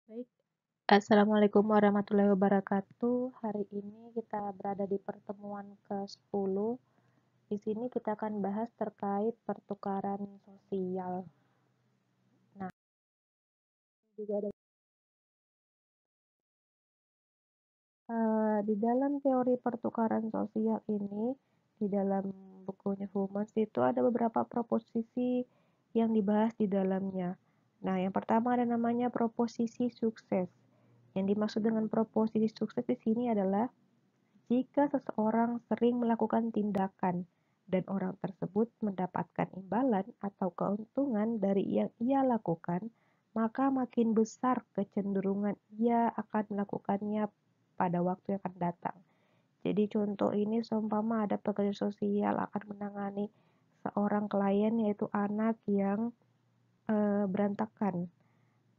Baik, assalamualaikum warahmatullahi wabarakatuh. Hari ini kita berada di pertemuan ke-10. Di sini kita akan bahas terkait pertukaran sosial. Nah, juga ada di dalam teori pertukaran sosial ini, di dalam bukunya Humans itu ada beberapa proposisi yang dibahas di dalamnya. Nah, yang pertama ada namanya proposisi sukses. Yang dimaksud dengan proposisi sukses di sini adalah jika seseorang sering melakukan tindakan dan orang tersebut mendapatkan imbalan atau keuntungan dari yang ia lakukan, maka makin besar kecenderungan ia akan melakukannya pada waktu yang akan datang. Jadi contoh ini seumpama ada pekerja sosial akan menangani seorang klien yaitu anak yang berantakan.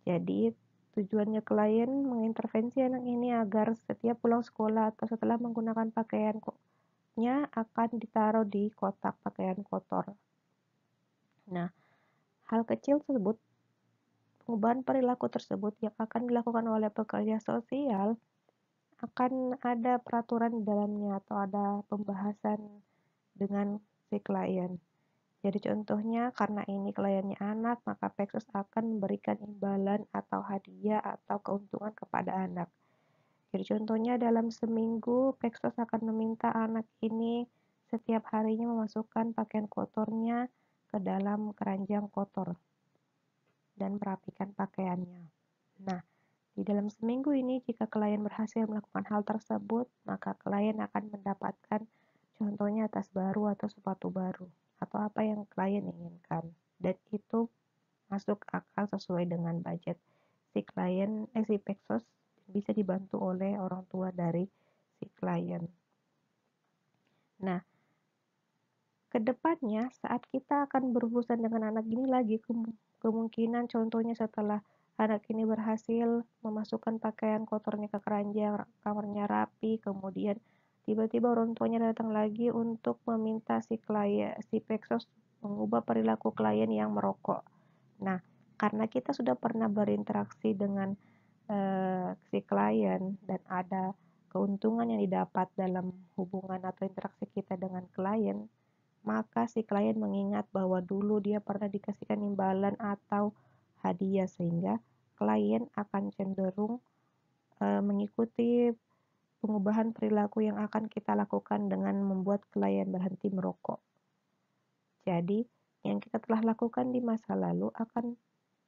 Jadi tujuannya klien mengintervensi anak ini agar setiap pulang sekolah atau setelah menggunakan pakaiannya akan ditaruh di kotak pakaian kotor. Nah, hal kecil tersebut, perubahan perilaku tersebut yang akan dilakukan oleh pekerja sosial akan ada peraturan di dalamnya atau ada pembahasan dengan si klien. Jadi contohnya karena ini kliennya anak, maka Pexos akan memberikan imbalan atau hadiah atau keuntungan kepada anak. Jadi contohnya dalam seminggu Pexos akan meminta anak ini setiap harinya memasukkan pakaian kotornya ke dalam keranjang kotor dan merapikan pakaiannya. Nah, di dalam seminggu ini jika klien berhasil melakukan hal tersebut, maka klien akan mendapatkan contohnya tas baru atau sepatu baru atau apa yang klien inginkan. Dan itu masuk akal sesuai dengan budget si Pexos bisa dibantu oleh orang tua dari si klien. Nah, kedepannya saat kita akan berurusan dengan anak ini lagi, kemungkinan contohnya setelah anak ini berhasil memasukkan pakaian kotornya ke keranjang, kamarnya rapi, kemudian tiba-tiba orang tuanya datang lagi untuk meminta si Pexos mengubah perilaku klien yang merokok. Nah, karena kita sudah pernah berinteraksi dengan si klien dan ada keuntungan yang didapat dalam hubungan atau interaksi kita dengan klien, maka si klien mengingat bahwa dulu dia pernah dikasihkan imbalan atau hadiah sehingga klien akan cenderung mengikuti pengubahan perilaku yang akan kita lakukan dengan membuat klien berhenti merokok. Jadi, yang kita telah lakukan di masa lalu akan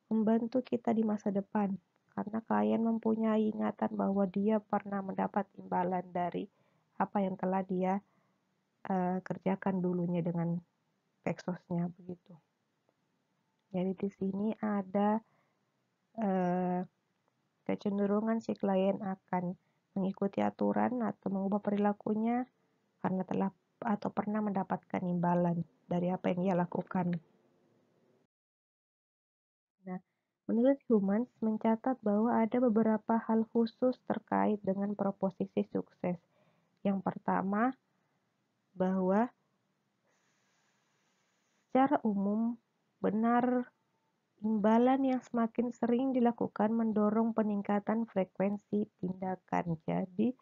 membantu kita di masa depan karena klien mempunyai ingatan bahwa dia pernah mendapat imbalan dari apa yang telah dia kerjakan dulunya dengan Pexosnya begitu. Jadi di sini ada kecenderungan si klien akan mengikuti aturan atau mengubah perilakunya karena telah atau pernah mendapatkan imbalan dari apa yang ia lakukan. Nah, menurut Humans mencatat bahwa ada beberapa hal khusus terkait dengan proposisi sukses. Yang pertama, bahwa secara umum benar imbalan yang semakin sering dilakukan mendorong peningkatan frekuensi tindakan. Jadi,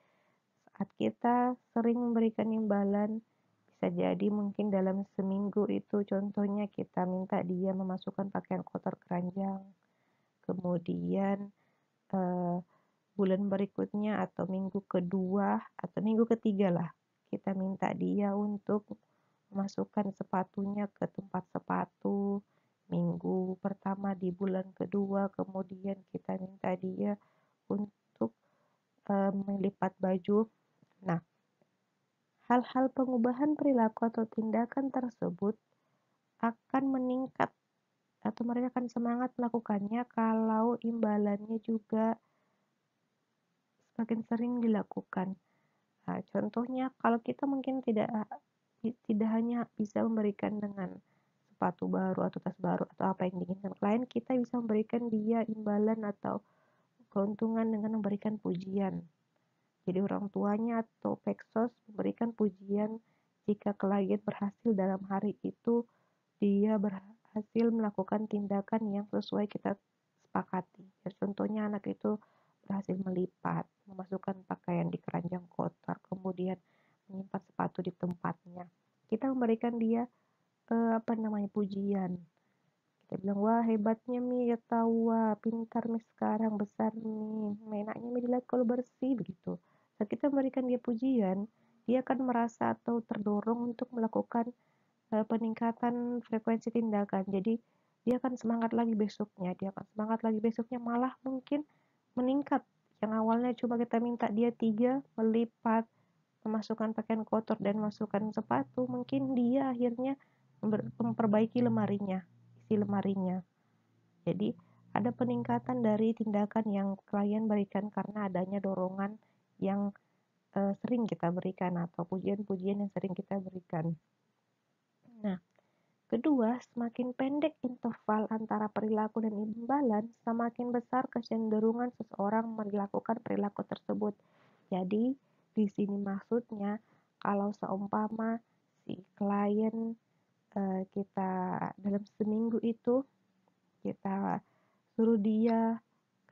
saat kita sering memberikan imbalan, bisa jadi mungkin dalam seminggu itu contohnya kita minta dia memasukkan pakaian kotor keranjang. Kemudian bulan berikutnya atau minggu kedua atau minggu ketiga lah, kita minta dia untuk memasukkan sepatunya ke tempat sepatu. Minggu pertama di bulan kedua, kemudian kita minta dia untuk melipat baju. Nah, hal-hal pengubahan perilaku atau tindakan tersebut akan meningkat atau mereka akan semangat melakukannya kalau imbalannya juga semakin sering dilakukan. Nah, contohnya kalau kita mungkin tidak hanya bisa memberikan dengan sepatu baru atau tas baru atau apa yang diinginkan klien, kita bisa memberikan dia imbalan atau keuntungan dengan memberikan pujian. Jadi orang tuanya atau Pexos memberikan pujian jika klien berhasil dalam hari itu dia berhasil melakukan tindakan yang sesuai kita sepakati. Ya, contohnya anak itu berhasil melipat, memasukkan pakaian di keranjang kotor, kemudian menyimpan sepatu di tempatnya. Kita memberikan dia pujian. Kita bilang, wah hebatnya Mi, ya tahu, wah pintar Mi sekarang, besar Mi, enaknya Mi dilihat kalau bersih begitu. Saat kita memberikan dia pujian, dia akan merasa atau terdorong untuk melakukan peningkatan frekuensi tindakan. Jadi dia akan semangat lagi besoknya, malah mungkin meningkat. Yang awalnya cuma kita minta dia 3 melipat, memasukkan pakaian kotor dan masukkan sepatu, mungkin dia akhirnya memperbaiki isi lemarinya. Jadi ada peningkatan dari tindakan yang klien berikan karena adanya dorongan yang sering kita berikan atau pujian-pujian yang sering kita berikan. Nah, kedua, semakin pendek interval antara perilaku dan imbalan, semakin besar kecenderungan seseorang melakukan perilaku tersebut. Jadi, di sini maksudnya kalau seumpama si klien kita dalam seminggu itu kita suruh dia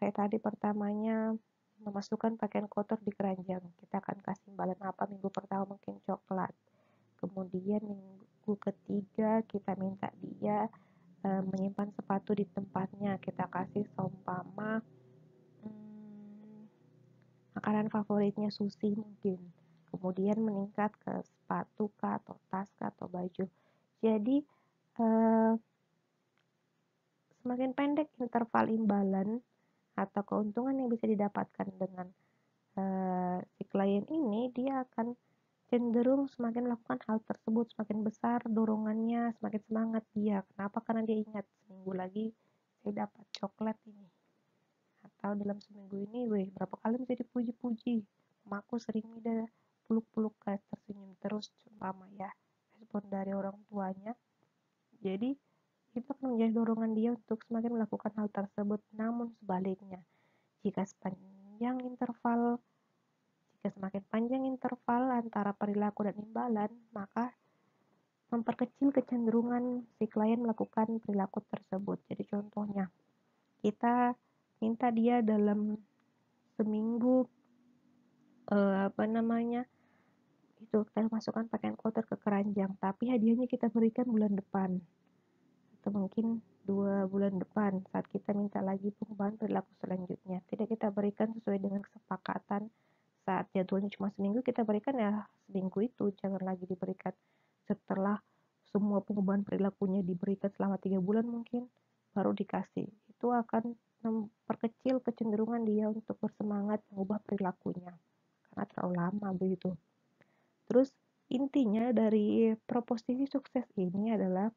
kayak tadi pertamanya memasukkan pakaian kotor di keranjang, kita akan kasih imbalan apa? Minggu pertama mungkin coklat, kemudian minggu ketiga kita minta dia menyimpan sepatu di tempatnya, kita kasih seumpama makanan favoritnya sushi mungkin, kemudian meningkat ke sepatu kah atau tas kah atau baju. Jadi semakin pendek interval imbalan atau keuntungan yang bisa didapatkan dengan si klien ini, dia akan cenderung semakin melakukan hal tersebut, semakin besar dorongannya, semakin semangat dia. Kenapa? Karena dia ingat seminggu lagi saya dapat coklat ini, atau dalam seminggu ini berapa kali bisa dipuji-puji, mamaku sering udah peluk-peluk tersenyum terus, umpama ya, respon dari orang tuanya. Jadi itu akan menjadi dorongan dia untuk semakin melakukan hal tersebut. Namun sebaliknya, jika semakin panjang interval antara perilaku dan imbalan, maka memperkecil kecenderungan si klien melakukan perilaku tersebut. Jadi contohnya, kita minta dia dalam seminggu itu kita masukkan pakaian kotor ke keranjang, tapi hadiahnya kita berikan bulan depan atau mungkin 2 bulan depan saat kita minta lagi perubahan perilaku selanjutnya. Tidak kita berikan sesuai dengan kesepakatan. Saat jadwalnya cuma seminggu, kita berikan ya seminggu itu, jangan lagi diberikan setelah semua pengubahan perilakunya diberikan selama 3 bulan mungkin baru dikasih. Itu akan memperkecil kecenderungan dia untuk bersemangat mengubah perilakunya karena terlalu lama begitu. Terus intinya dari proposisi sukses ini adalah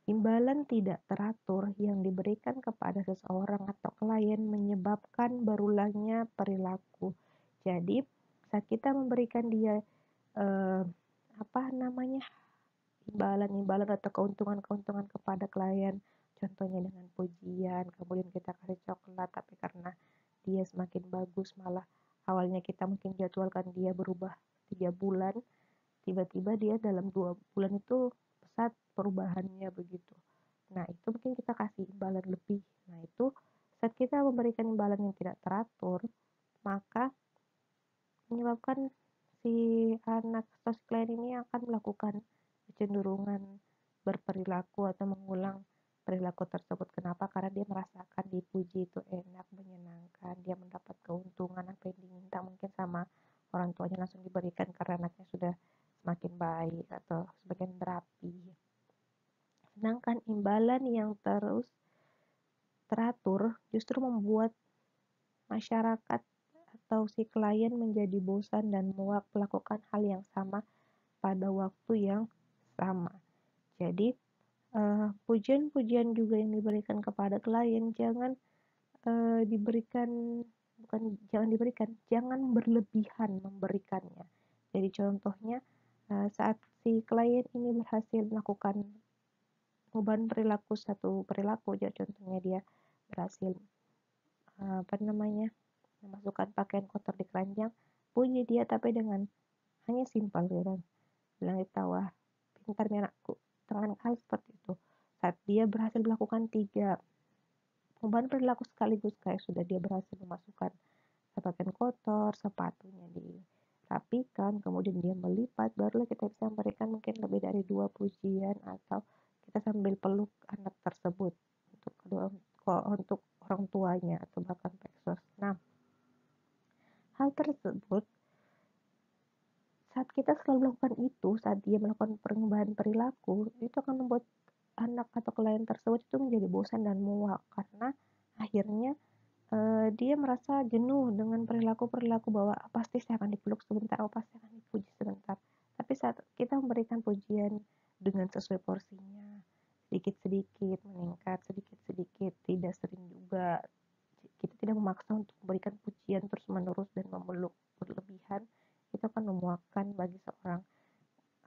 imbalan tidak teratur yang diberikan kepada seseorang atau klien menyebabkan berulangnya perilaku. Jadi, saat kita memberikan dia imbalan-imbalan atau keuntungan-keuntungan kepada klien, contohnya dengan pujian, kemudian kita kasih coklat, tapi karena dia semakin bagus, malah awalnya kita mungkin jadwalkan dia berubah 3 bulan, tiba-tiba dia dalam 2 bulan itu pesat perubahannya begitu. Nah, itu mungkin kita kasih imbalan lebih. Nah, itu saat kita memberikan imbalan yang tidak teratur, maka menyebabkan si anak atau si klien ini akan melakukan kecenderungan berperilaku atau mengulang perilaku tersebut. Kenapa? Karena dia merasakan dipuji itu enak, menyenangkan, dia mendapat keuntungan apa yang diminta mungkin sama orang tuanya langsung diberikan karena anaknya sudah semakin baik atau semakin berapi. Sedangkan imbalan yang terus teratur justru membuat masyarakat atau si klien menjadi bosan dan melakukan hal yang sama pada waktu yang sama. Jadi pujian-pujian juga yang diberikan kepada klien jangan jangan berlebihan memberikannya. Jadi contohnya saat si klien ini berhasil melakukan perubahan perilaku, satu perilaku, ya contohnya dia berhasil memasukkan pakaian kotor di keranjang, puji dia tapi dengan hanya simpel gitu, bilang wah pintar nih anakku, dengan hal seperti itu. Saat dia berhasil melakukan 3 Perubahan perilaku sekaligus kayak sudah dia berhasil memasukkan pakaian kotor, sepatunya dirapikan, kemudian dia melipat, barulah kita bisa memberikan mungkin lebih dari 2 pujian atau kita sambil peluk anak tersebut untuk kedua untuk orang tuanya atau bahkan peksos. Nah, hal tersebut saat kita selalu melakukan itu, saat dia melakukan perubahan perilaku, itu akan membuat anak atau klien tersebut itu menjadi bosan dan muak karena akhirnya dia merasa jenuh dengan perilaku-perilaku bahwa pasti saya akan dipeluk sebentar, pasti akan dipuji sebentar. Tapi saat kita memberikan pujian dengan sesuai porsinya, sedikit-sedikit meningkat, sedikit-sedikit, tidak sering juga. Kita tidak memaksa untuk memberikan pujian terus-menerus dan memeluk berlebihan, itu akan memuakkan bagi seorang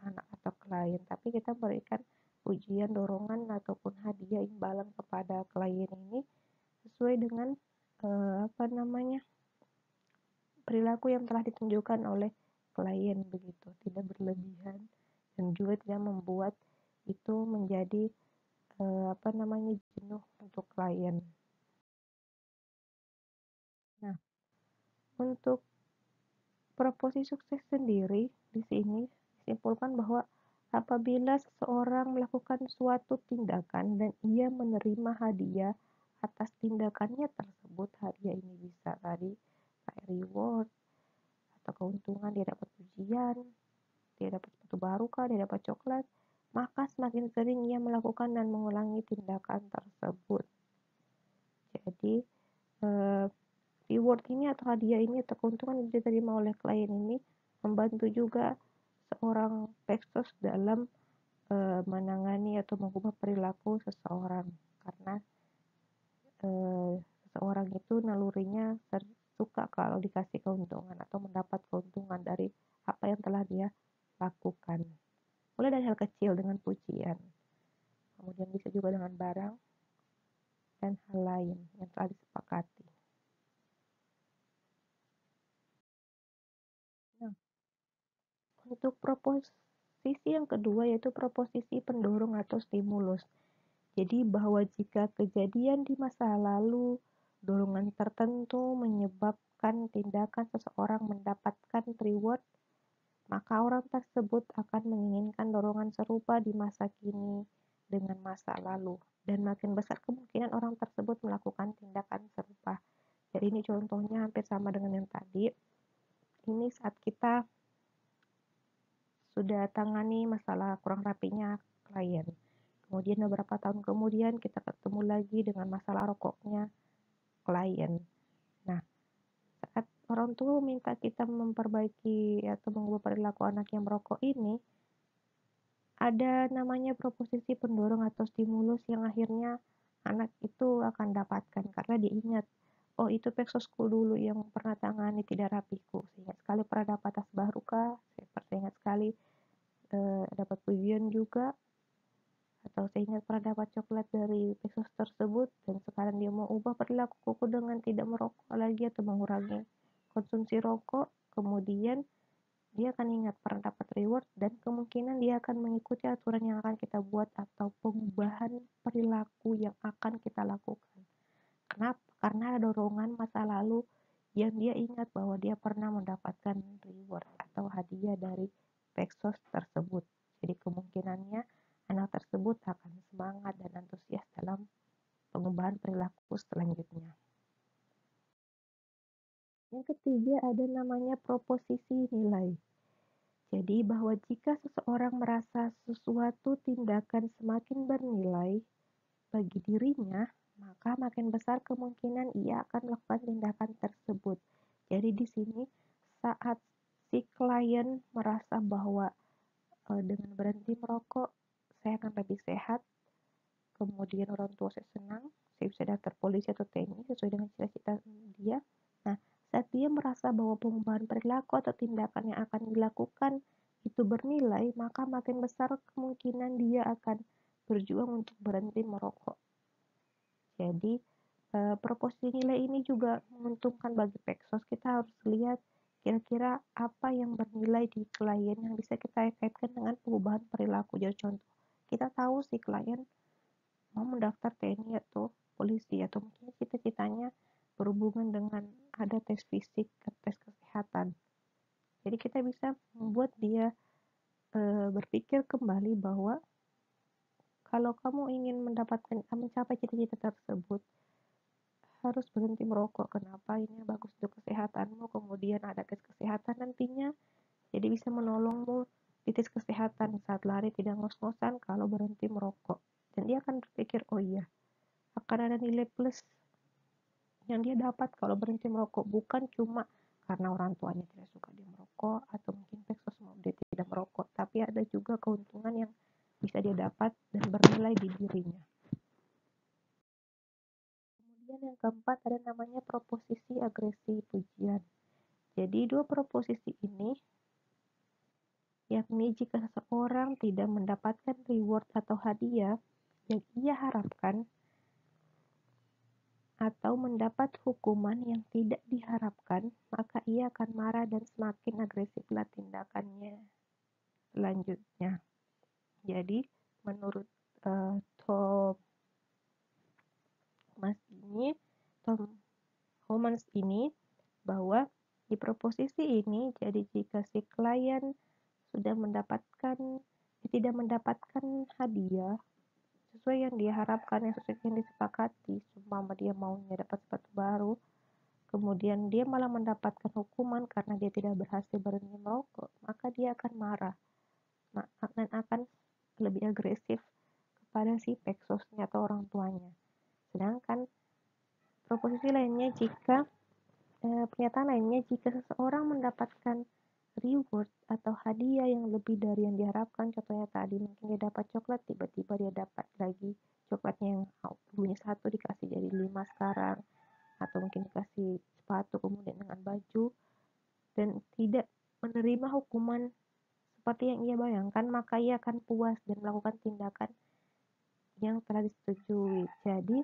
anak atau klien. Tapi kita berikan pujian, dorongan ataupun hadiah imbalan kepada klien ini sesuai dengan perilaku yang telah ditunjukkan oleh klien begitu, tidak berlebihan dan juga tidak membuat itu menjadi jenuh untuk klien. Nah, untuk proporsi sukses sendiri di sini disimpulkan bahwa apabila seseorang melakukan suatu tindakan dan ia menerima hadiah atas tindakannya tersebut, hadiah ini bisa tadi kayak reward atau keuntungan, dia dapat pujian, dia dapat sepatu baru kah, dia dapat coklat, maka semakin sering ia melakukan dan mengulangi tindakan tersebut. Jadi reward ini atau hadiah ini atau keuntungan yang diterima oleh klien ini membantu juga seorang peksos dalam menangani atau mengubah perilaku seseorang, karena seseorang itu nalurinya suka kalau dikasih keuntungan atau mendapat keuntungan dari apa yang telah dia lakukan. Mulai dari hal kecil dengan pujian, kemudian bisa juga dengan barang dan hal lain yang telah disepakati. Nah, untuk proposisi yang kedua yaitu proposisi pendorong atau stimulus. Jadi bahwa jika kejadian di masa lalu dorongan tertentu menyebabkan tindakan seseorang mendapatkan reward, maka orang tersebut akan menginginkan dorongan serupa di masa kini dengan masa lalu, dan makin besar kemungkinan orang tersebut melakukan tindakan serupa. Jadi ini contohnya hampir sama dengan yang tadi. Ini saat kita sudah tangani masalah kurang rapinya klien. Kemudian beberapa tahun kemudian kita ketemu lagi dengan masalah rokoknya klien. Nah, saat orang tua minta kita memperbaiki atau mengubah perilaku anak yang merokok ini, ada namanya proposisi pendorong atau stimulus yang akhirnya anak itu akan dapatkan karena diingat, oh itu peksosku dulu yang pernah tangani tidak rapiku, seingat sekali pernah dapat tas baru kah, saya ingat sekali dapat pujian juga, atau saya ingat pernah dapat coklat dari peksos tersebut, dan sekarang dia mau ubah perilakuku dengan tidak merokok lagi atau mengurangi konsumsi rokok. Kemudian dia akan ingat pernah dapat reward dan kemungkinan dia akan mengikuti aturan yang akan kita buat atau pengubahan perilaku yang akan kita lakukan. Kenapa? Karena ada dorongan masa lalu yang dia ingat bahwa dia pernah mendapatkan reward atau hadiah dari peksos tersebut. Jadi kemungkinannya anak tersebut akan semangat dan antusias dalam pengubahan perilaku selanjutnya. Yang ketiga ada namanya proposisi nilai. Jadi bahwa jika seseorang merasa sesuatu tindakan semakin bernilai bagi dirinya, maka makin besar kemungkinan ia akan melakukan tindakan tersebut. Jadi di sini saat si klien merasa bahwa dengan berhenti merokok saya akan lebih sehat, kemudian orang tua saya senang, saya bisa daftar polisi atau TNI sesuai dengan cita-cita dia. Nah, saat dia merasa bahwa pengubahan perilaku atau tindakan yang akan dilakukan itu bernilai, maka makin besar kemungkinan dia akan berjuang untuk berhenti merokok. Jadi, proporsi nilai ini juga menguntungkan bagi peksos. Kita harus lihat kira-kira apa yang bernilai di klien yang bisa kita kaitkan dengan perubahan perilaku. Jadi contoh, kita tahu si klien mau mendaftar TNI atau polisi, atau mungkin cita-citanya berhubungan dengan ada tes fisik, tes kesehatan. Jadi kita bisa membuat dia berpikir kembali bahwa kalau kamu ingin mencapai cita-cita tersebut, harus berhenti merokok. Kenapa? Ini bagus untuk kesehatanmu. Kemudian ada tes kesehatan nantinya, jadi bisa menolongmu di tes kesehatan saat lari tidak ngos-ngosan kalau berhenti merokok. Dan dia akan berpikir, oh iya, akan ada nilai plus yang dia dapat kalau berhenti merokok, bukan cuma karena orang tuanya tidak suka dia merokok atau mungkin peksos mau dia tidak merokok, tapi ada juga keuntungan yang bisa dia dapat dan bernilai di dirinya. Kemudian yang keempat ada namanya proposisi agresi pujian. Jadi dua proposisi ini, yakni jika seseorang tidak mendapatkan reward atau hadiah yang ia harapkan, atau mendapat hukuman yang tidak diharapkan, maka ia akan marah dan semakin agresiflah tindakannya selanjutnya. Jadi, menurut Tom Homans ini, bahwa di proposisi ini, jadi jika si klien sudah tidak mendapatkan hadiah sesuai yang dia harapkan, yang sesuai yang disepakati, seumpama dia maunya dapat sepatu baru, kemudian dia malah mendapatkan hukuman karena dia tidak berhasil berhenti merokok, maka dia akan marah dan akan lebih agresif kepada si peksosnya atau orang tuanya. Sedangkan pernyataan lainnya, jika seseorang mendapatkan reward atau hadiah yang lebih dari yang diharapkan, contohnya tadi mungkin dia dapat coklat, tiba-tiba dia dapat lagi coklatnya yang dulunya 1 dikasih jadi 5 sekarang, atau mungkin dikasih sepatu kemudian dengan baju, dan tidak menerima hukuman seperti yang ia bayangkan, maka ia akan puas dan melakukan tindakan yang telah disetujui. Jadi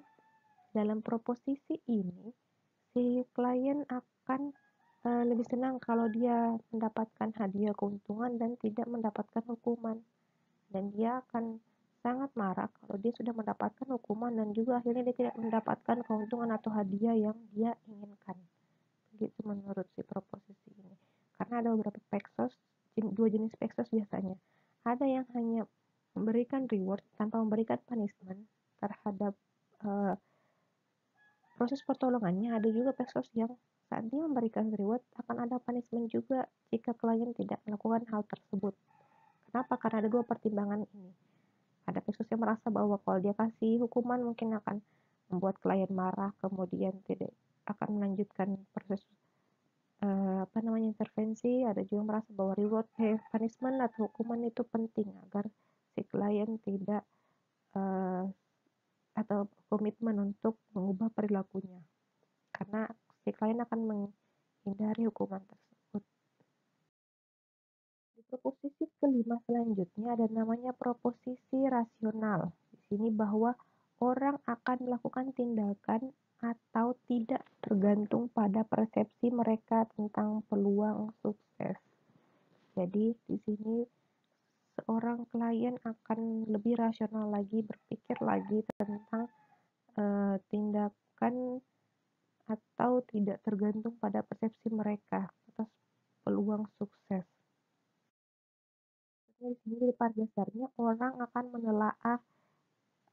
dalam proposisi ini, si klien akan lebih senang kalau dia mendapatkan hadiah keuntungan dan tidak mendapatkan hukuman, dan dia akan sangat marah kalau dia sudah mendapatkan hukuman dan juga akhirnya dia tidak mendapatkan keuntungan atau hadiah yang dia inginkan. Begitu menurut si proposisi ini. Karena ada beberapa peksos, dua jenis peksos biasanya. Ada yang hanya memberikan reward tanpa memberikan punishment terhadap proses pertolongannya. Ada juga peksos yang saat dia memberikan reward akan ada punishment juga jika klien tidak melakukan hal tersebut. Kenapa? Karena ada dua pertimbangan ini. Ada peksos yang merasa bahwa kalau dia kasih hukuman mungkin akan membuat klien marah, kemudian tidak akan melanjutkan proses intervensi. Ada juga merasa bahwa punishment atau hukuman itu penting agar si klien tidak atau komitmen untuk mengubah perilakunya, karena si klien akan menghindari hukuman tersebut. Di proposisi kelima selanjutnya ada namanya proposisi rasional. Di sini bahwa orang akan melakukan tindakan atau tidak tergantung pada persepsi mereka tentang peluang sukses. Jadi di sini seorang klien akan lebih rasional lagi, berpikir lagi tentang tindakan atau tidak tergantung pada persepsi mereka atas peluang sukses. Di sini pada dasarnya orang akan menelaah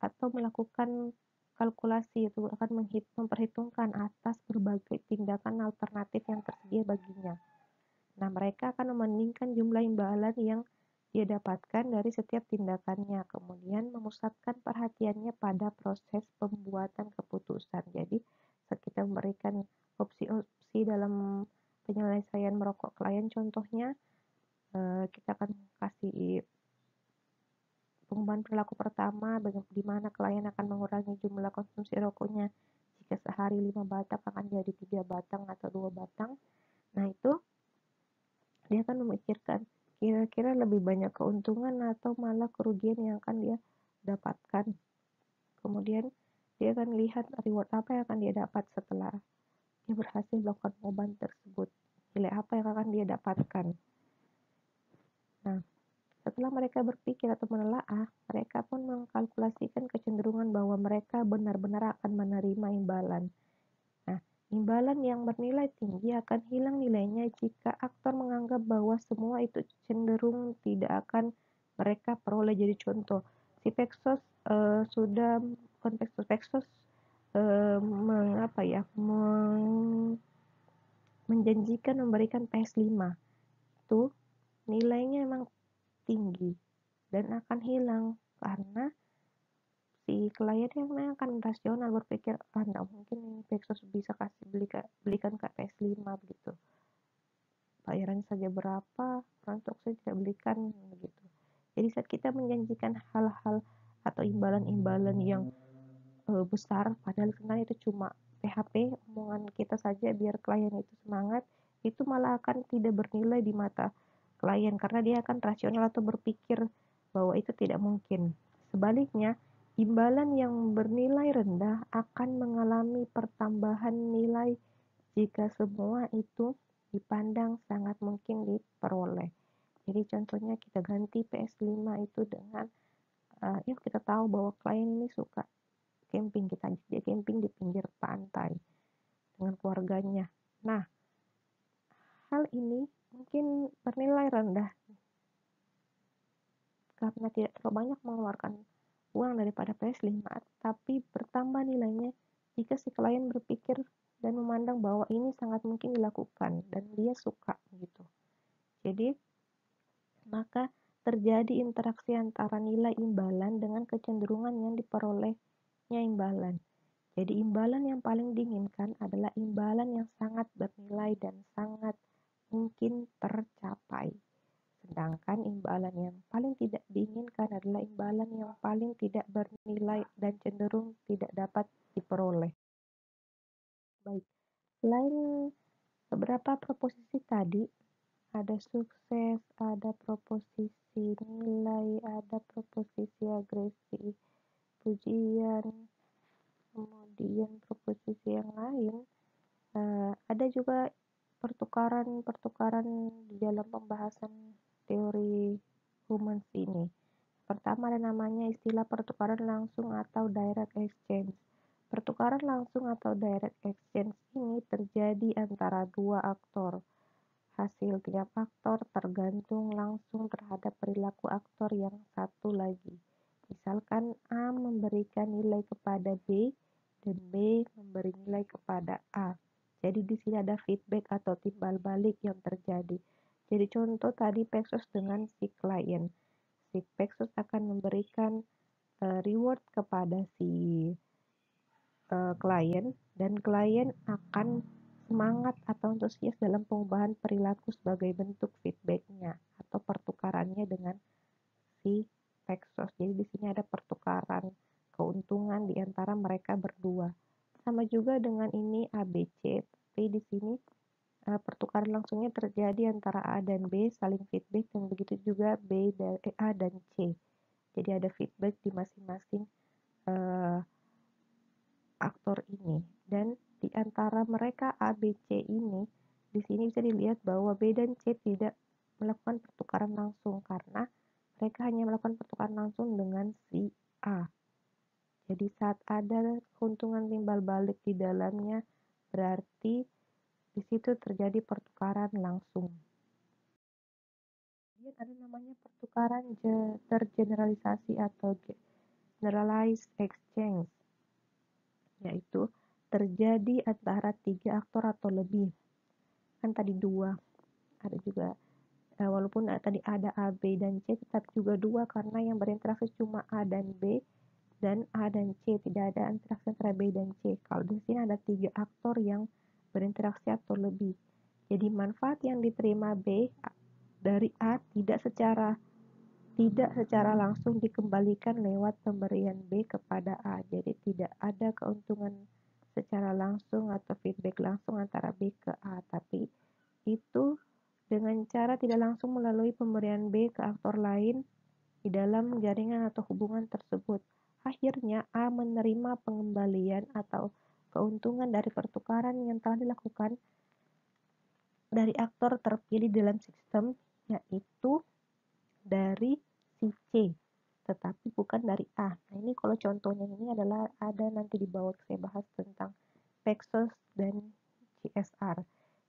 atau melakukan kalkulasi, itu akan memperhitungkan atas berbagai tindakan alternatif yang tersedia baginya. Nah, mereka akan membandingkan jumlah imbalan yang dia dapatkan dari setiap tindakannya, kemudian memusatkan perhatiannya pada proses pembuatan keputusan. Jadi, saat kita memberikan opsi-opsi dalam penyelesaian merokok klien, contohnya kita akan kasih pengubahan perilaku pertama, di mana klien akan mengurangi jumlah konsumsi rokoknya. Jika sehari 5 batang akan jadi 3 batang atau 2 batang. Nah, itu dia akan memikirkan kira-kira lebih banyak keuntungan atau malah kerugian yang akan dia dapatkan. Kemudian dia akan lihat reward apa yang akan dia dapat setelah dia berhasil melakukan pengubahan tersebut. Nilai apa yang akan dia dapatkan. Nah, setelah mereka berpikir atau menelaah, mereka pun mengkalkulasikan kecenderungan bahwa mereka benar-benar akan menerima imbalan. Nah, imbalan yang bernilai tinggi akan hilang nilainya jika aktor menganggap bahwa semua itu cenderung tidak akan mereka peroleh. Jadi contoh, si Paxos sudah bukan Paxos menjanjikan memberikan PS5 itu nilainya memang tinggi dan akan hilang karena si klien yang memang akan rasional berpikir, nggak mungkin ini Paxos bisa belikan ke PS5 begitu, bayaran saja berapa, untuk saya tidak belikan begitu. Jadi saat kita menjanjikan hal-hal atau imbalan-imbalan yang besar, padahal sebenarnya itu cuma PHP, omongan kita saja biar klien itu semangat, itu malah akan tidak bernilai di mata klien karena dia akan rasional atau berpikir bahwa itu tidak mungkin. Sebaliknya, imbalan yang bernilai rendah akan mengalami pertambahan nilai jika semua itu dipandang sangat mungkin diperoleh. Jadi contohnya kita ganti PS5 itu dengan yuk kita tahu bahwa klien ini suka camping, kita ajak dia camping di pinggir pantai dengan keluarganya. Nah, hal ini mungkin bernilai rendah karena tidak terlalu banyak mengeluarkan uang daripada PS5, tapi bertambah nilainya jika si klien berpikir dan memandang bahwa ini sangat mungkin dilakukan dan dia suka gitu. Jadi, maka terjadi interaksi antara nilai imbalan dengan kecenderungan yang diperolehnya imbalan. Jadi imbalan yang paling diinginkan adalah imbalan yang sangat bernilai dan sangat mungkin tercapai. Sedangkan imbalan yang paling tidak diinginkan adalah imbalan yang paling tidak bernilai dan cenderung tidak dapat diperoleh. Baik, selain beberapa proposisi tadi, ada sukses, ada proposisi nilai, ada proposisi agresi, pujian, kemudian proposisi yang lain. Ada juga pertukaran-pertukaran di dalam pembahasan teori humans ini. Pertama ada namanya istilah pertukaran langsung atau direct exchange. Pertukaran langsung atau direct exchange ini terjadi antara dua aktor. Hasil tiap aktor tergantung langsung terhadap perilaku aktor yang satu lagi. Misalkan A memberikan nilai kepada B dan B memberi nilai kepada A. Jadi di sini ada feedback atau timbal balik yang terjadi. Jadi contoh tadi Paxos dengan si klien. Si Paxos akan memberikan reward kepada si klien dan klien akan semangat atau antusias dalam pengubahan perilaku sebagai bentuk feedbacknya atau pertukarannya dengan si Paxos. Jadi di sini ada pertukaran keuntungan di antara mereka berdua. Sama juga dengan ini ABC, tapi di sini pertukaran langsungnya terjadi antara A dan B saling feedback dan begitu juga A dan C. Jadi ada feedback di masing-masing aktor ini dan di antara mereka A, B, C ini di sini bisa dilihat bahwa B dan C tidak melakukan pertukaran langsung karena mereka hanya melakukan pertukaran langsung dengan si A. Jadi saat ada keuntungan timbal balik di dalamnya berarti di situ terjadi pertukaran langsung. Kemudian ada namanya pertukaran tergeneralisasi atau generalized exchange, yaitu terjadi antara tiga aktor atau lebih. Kan tadi dua, ada juga walaupun tadi ada A, B, dan C, tetap juga dua karena yang berinteraksi cuma A dan B dan A dan C, tidak ada interaksi antara B dan C. Kalau di sini ada tiga aktor yang berinteraksi atau lebih. Jadi manfaat yang diterima B dari A tidak secara langsung dikembalikan lewat pemberian B kepada A. Jadi tidak ada keuntungan secara langsung atau feedback langsung antara B ke A, tapi itu dengan cara tidak langsung melalui pemberian B ke aktor lain di dalam jaringan atau hubungan tersebut. Akhirnya A menerima pengembalian atau keuntungan dari pertukaran yang telah dilakukan dari aktor terpilih dalam sistem, yaitu dari si C, tetapi bukan dari A. Nah, ini kalau contohnya ini adalah ada nanti di bawah saya bahas tentang Paxos dan CSR.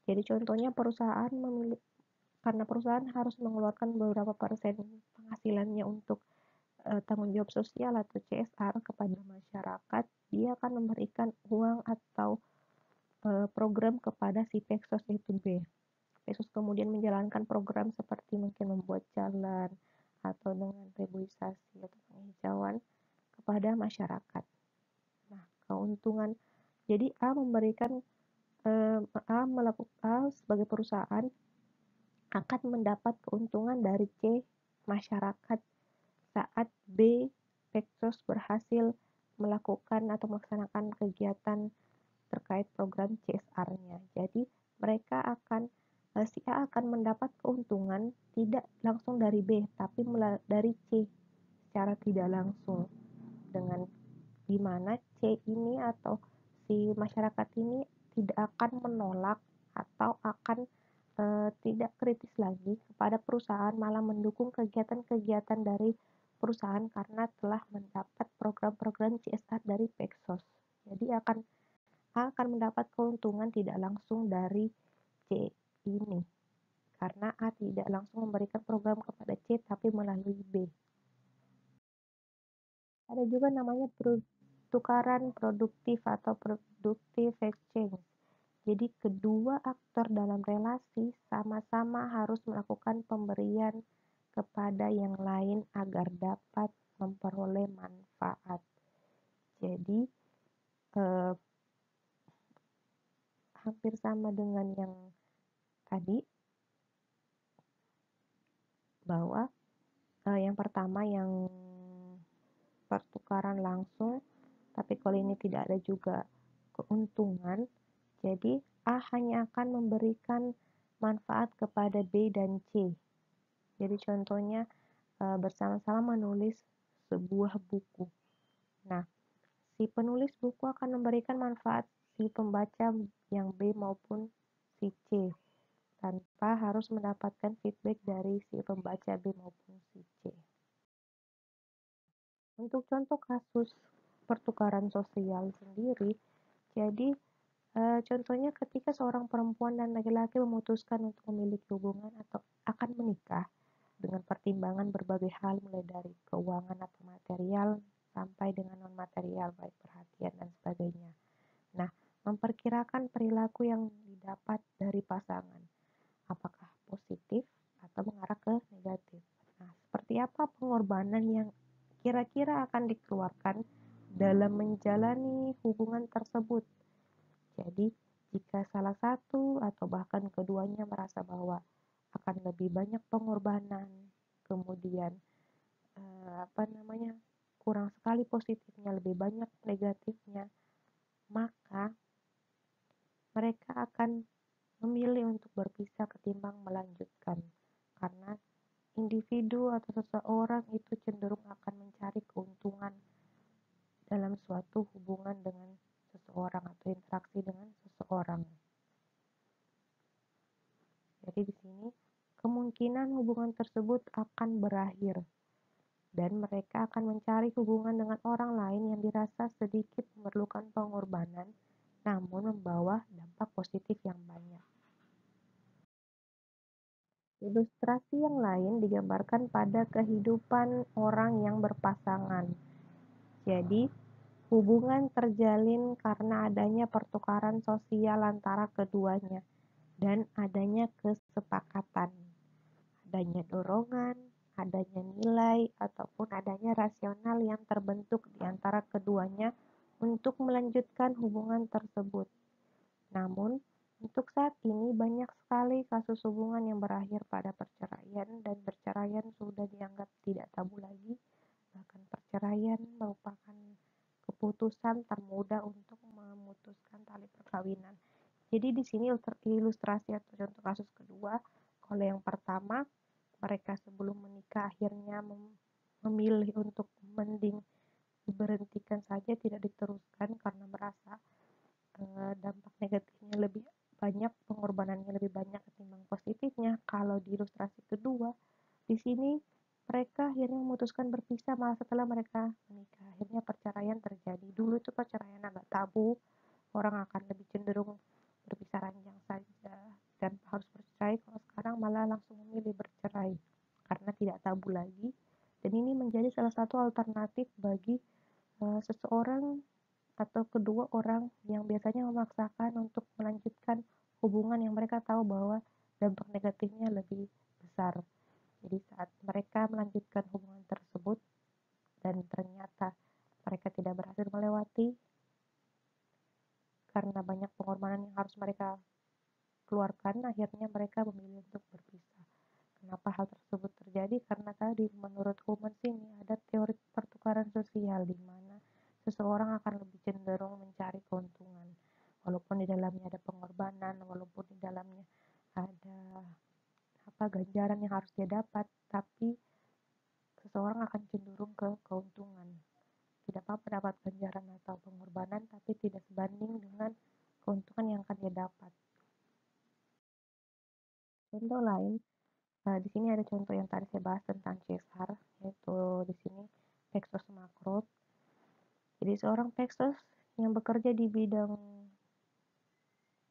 Jadi contohnya perusahaan memilih karena perusahaan harus mengeluarkan beberapa persen penghasilannya untuk tanggung jawab sosial atau CSR kepada masyarakat, dia akan memberikan uang atau program kepada si Paxos itu B. Paxos kemudian menjalankan program seperti mungkin membuat jalan atau dengan reboisasi atau penghijauan kepada masyarakat. Nah, keuntungan jadi A sebagai perusahaan akan mendapat keuntungan dari C masyarakat saat B Paxos berhasil melakukan atau melaksanakan kegiatan terkait program CSR-nya. Jadi si A akan mendapat keuntungan tidak langsung dari B, tapi dari C secara tidak langsung, dengan di mana C ini atau si masyarakat ini tidak akan menolak atau akan tidak kritis lagi kepada perusahaan, malah mendukung kegiatan-kegiatan dari perusahaan karena telah mendapat program-program CSR dari Paxos. Jadi akan mendapat keuntungan tidak langsung dari C ini, karena A tidak langsung memberikan program kepada C tapi melalui B. Ada juga namanya pertukaran produktif atau productive exchange. Jadi kedua aktor dalam relasi sama-sama harus melakukan pemberian kepada yang lain agar dapat memperoleh manfaat. Jadi eh, hampir sama dengan yang tadi, bahwa yang pertama yang pertukaran langsung, tapi kalau ini tidak ada juga keuntungan, jadi A hanya akan memberikan manfaat kepada B dan C. Jadi contohnya bersama-sama menulis sebuah buku. Nah, si penulis buku akan memberikan manfaat si pembaca yang B maupun si C, tanpa harus mendapatkan feedback dari si pembaca B maupun si C. Untuk contoh kasus pertukaran sosial sendiri, jadi contohnya ketika seorang perempuan dan laki-laki memutuskan untuk memiliki hubungan atau akan menikah dengan pertimbangan berbagai hal mulai dari keuangan atau material sampai dengan non-material baik perhatian dan sebagainya. Nah, memperkirakan perilaku yang didapat dari pasangan, apakah positif atau mengarah ke negatif. Nah, seperti apa pengorbanan yang kira-kira akan dikeluarkan dalam menjalani hubungan tersebut. Jadi, jika salah satu atau bahkan keduanya merasa bahwa akan lebih banyak pengorbanan, kemudian kurang sekali positifnya, lebih banyak negatifnya, maka mereka akan memilih untuk berpisah ketimbang melanjutkan, karena individu atau seseorang itu cenderung akan mencari keuntungan dalam suatu hubungan dengan seseorang atau interaksi dengan seseorang. Jadi di sini kemungkinan hubungan tersebut akan berakhir dan mereka akan mencari hubungan dengan orang lain yang dirasa sedikit memerlukan pengorbanan namun membawa dampak positif yang banyak. Ilustrasi yang lain digambarkan pada kehidupan orang yang berpasangan. Jadi, hubungan terjalin karena adanya pertukaran sosial antara keduanya dan adanya kesepakatan, adanya dorongan, adanya nilai, ataupun adanya rasional yang terbentuk di antara keduanya untuk melanjutkan hubungan tersebut. Namun, untuk saat ini banyak sekali kasus hubungan yang berakhir pada perceraian dan perceraian sudah dianggap tidak tabu lagi. Bahkan perceraian merupakan keputusan termudah untuk memutuskan tali perkawinan. Jadi di sini ilustrasi atau contoh kasus kedua, kalau yang pertama mereka sebelum menikah akhirnya memilih untuk mending diberhentikan saja, tidak diteruskan karena merasa dampak negatifnya lebih banyak, pengorbanannya lebih banyak ketimbang positifnya. Kalau di ilustrasi kedua, di sini mereka akhirnya memutuskan berpisah malah setelah mereka menikah. Akhirnya perceraian terjadi. Dulu itu perceraian agak tabu, orang akan lebih cenderung berpisah ranjang saja dan harus bercerai. Kalau sekarang malah langsung memilih bercerai karena tidak tabu lagi, dan ini menjadi salah satu alternatif bagi seseorang atau kedua orang yang biasanya memaksakan untuk melanjutkan hubungan yang mereka tahu bahwa dampak negatifnya lebih besar. Jadi saat mereka melanjutkan hubungan tersebut dan ternyata mereka tidak berhasil melewati karena banyak pengorbanan yang harus mereka keluarkan, akhirnya mereka memilih untuk berpisah. Kenapa hal tersebut terjadi? Karena tadi menurut Humans ini ada teori pertukaran sosial di mana seseorang akan lebih cenderung mencari keuntungan. Walaupun di dalamnya ada pengorbanan, walaupun di dalamnya ada ganjaran yang harus dia dapat, tapi seseorang akan cenderung ke keuntungan. Tidak apa-apa dapat ganjaran atau pengorbanan, tapi tidak sebanding dengan keuntungan yang akan dia dapat. Contoh lain, di sini ada contoh yang tadi saya bahas tentang CSR, yaitu di sini Pexos Makro. Jadi seorang Pexos yang bekerja di bidang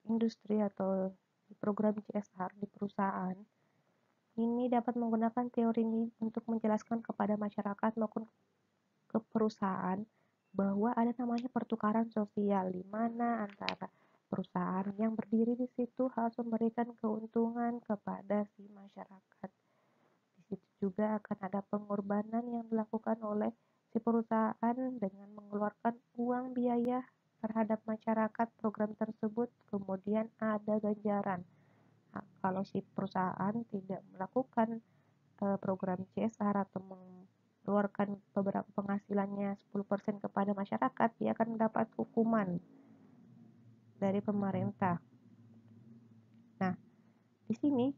industri atau di program CSR di perusahaan, ini dapat menggunakan teori ini untuk menjelaskan kepada masyarakat maupun ke perusahaan bahwa ada namanya pertukaran sosial, di mana antara perusahaan yang berdiri di situ harus memberikan keuntungan kepada si masyarakat. Di situ juga akan ada pengorbanan yang dilakukan oleh si perusahaan dengan mengeluarkan uang biaya terhadap masyarakat program tersebut, kemudian ada ganjaran. Nah, kalau si perusahaan tidak melakukan program CSR atau mengeluarkan beberapa penghasilannya 10% kepada masyarakat, dia akan mendapat hukuman dari pemerintah. Nah, di sini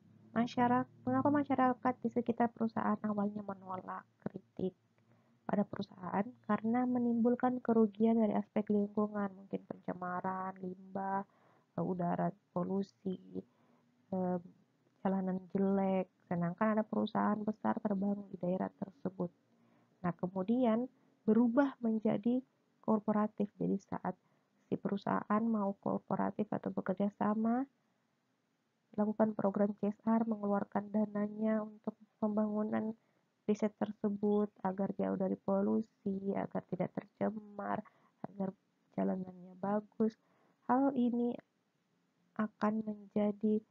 mengapa masyarakat di sekitar perusahaan awalnya menolak kritik pada perusahaan? Karena menimbulkan kerugian dari aspek lingkungan, mungkin pencemaran, limbah, udara polusi, jalanan jelek, sedangkan ada perusahaan besar terbangun di daerah tersebut. Nah, kemudian berubah menjadi korporatif. Jadi saat si perusahaan mau korporatif atau bekerja sama, melakukan program CSR, mengeluarkan dananya untuk pembangunan riset tersebut agar jauh dari polusi, agar tidak tercemar, agar jalanannya bagus. Hal ini akan menjadi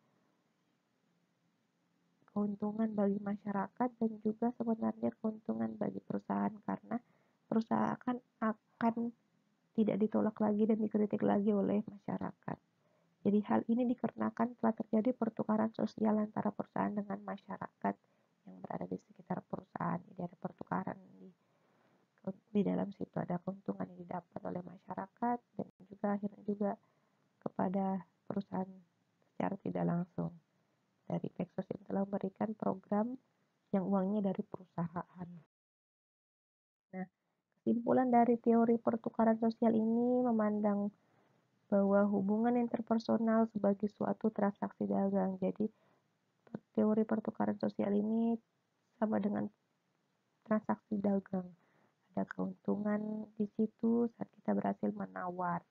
keuntungan bagi masyarakat dan juga sebenarnya keuntungan bagi perusahaan, karena perusahaan akan tidak ditolak lagi dan dikritik lagi oleh masyarakat. Jadi hal ini dikarenakan telah terjadi pertukaran sosial antara perusahaan dengan masyarakat yang berada di sekitar perusahaan. Jadi ada pertukaran di dalam situ, ada keuntungan yang didapat oleh masyarakat dan juga akhirnya juga kepada perusahaan secara tidak langsung dari Pexos yang telah memberikan program yang uangnya dari perusahaan. Nah, kesimpulan dari teori pertukaran sosial ini memandang bahwa hubungan interpersonal sebagai suatu transaksi dagang. Jadi, teori pertukaran sosial ini sama dengan transaksi dagang. Ada keuntungan di situ saat kita berhasil menawar.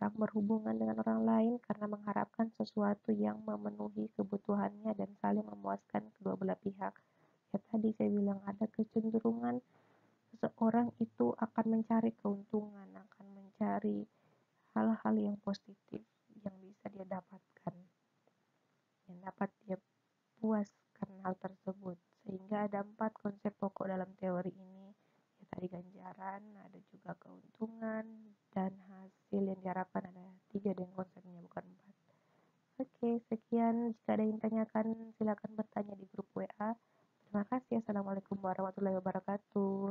Orang berhubungan dengan orang lain karena mengharapkan sesuatu yang memenuhi kebutuhannya dan saling memuaskan kedua belah pihak. Ya tadi saya bilang ada kecenderungan seseorang itu akan mencari keuntungan, akan mencari hal-hal yang positif yang bisa dia dapatkan, yang dapat dia puas karena hal tersebut. Sehingga ada 4 konsep pokok dalam teori ini. Ya tadi ganjaran, ada juga keuntungan, dan hasil yang diharapkan ada 3 dengan konsepnya, bukan 4. Oke, sekian. Jika ada yang tanyakan, silakan bertanya di grup WA. Terima kasih. Assalamualaikum warahmatullahi wabarakatuh.